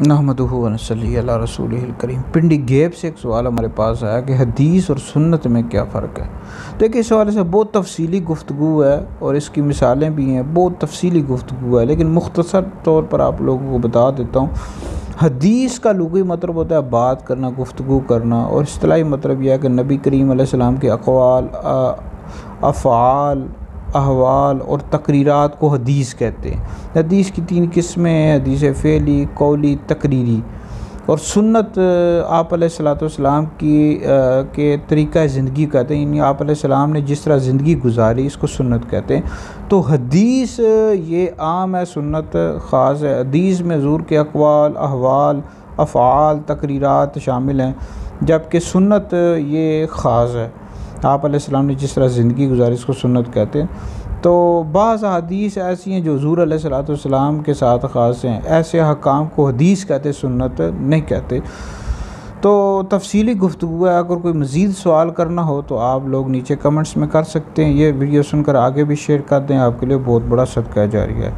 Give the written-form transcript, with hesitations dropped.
نحمدہ و نصلی علی رسولہ الکریم۔ پنڈی گیپ سے ایک سوال ہمارے پاس آیا کہ حدیث اور سنت میں کیا فرق ہے۔ دیکھیں، اس حوالے سے بہت تفصیلی گفتگو ہے اور اس کی مثالیں بھی ہیں، بہت تفصیلی گفتگو ہے، لیکن مختصر طور پر آپ لوگوں کو بتا دیتا ہوں۔ حدیث کا لغوی مطلب ہوتا ہے بات کرنا، گفتگو کرنا، اور اصطلاحی مطلب یہ ہے کہ نبی کریم علیہ السلام کے اقوال، افعال، احوال اور تقریرات کو حدیث کہتے ہیں۔ حدیث کی 3 قسمیں ہیں: حدیث فعلی، قولی، تقریری۔ اور سنت آپ علیہ السلام کے طریقہ زندگی کہتے ہیں، یعنی آپ علیہ السلام نے جس طرح زندگی گزاری اس کو سنت کہتے ہیں۔ تو حدیث یہ عام ہے، سنت خاص ہے۔ حدیث میں حضور کے اقوال، احوال، افعال، تقریرات شامل ہیں، جبکہ سنت یہ خاص ہے، آپ علیہ السلام نے جس طرح زندگی گزاری اس کو سنت کہتے ہیں۔ تو بعض حدیث ایسی ہیں جو حضور علیہ السلام کے ساتھ خاص ہیں، ایسے حکام کو حدیث کہتے، سنت نہیں کہتے۔ تو تفصیلی گفتگو ہے، اگر کوئی مزید سوال کرنا ہو تو آپ لوگ نیچے کمنٹس میں کر سکتے ہیں۔ یہ ویڈیو سن کر آگے بھی شیئر کر دیں، آپ کے لیے بہت بڑا صدقہ جاریہ ہے۔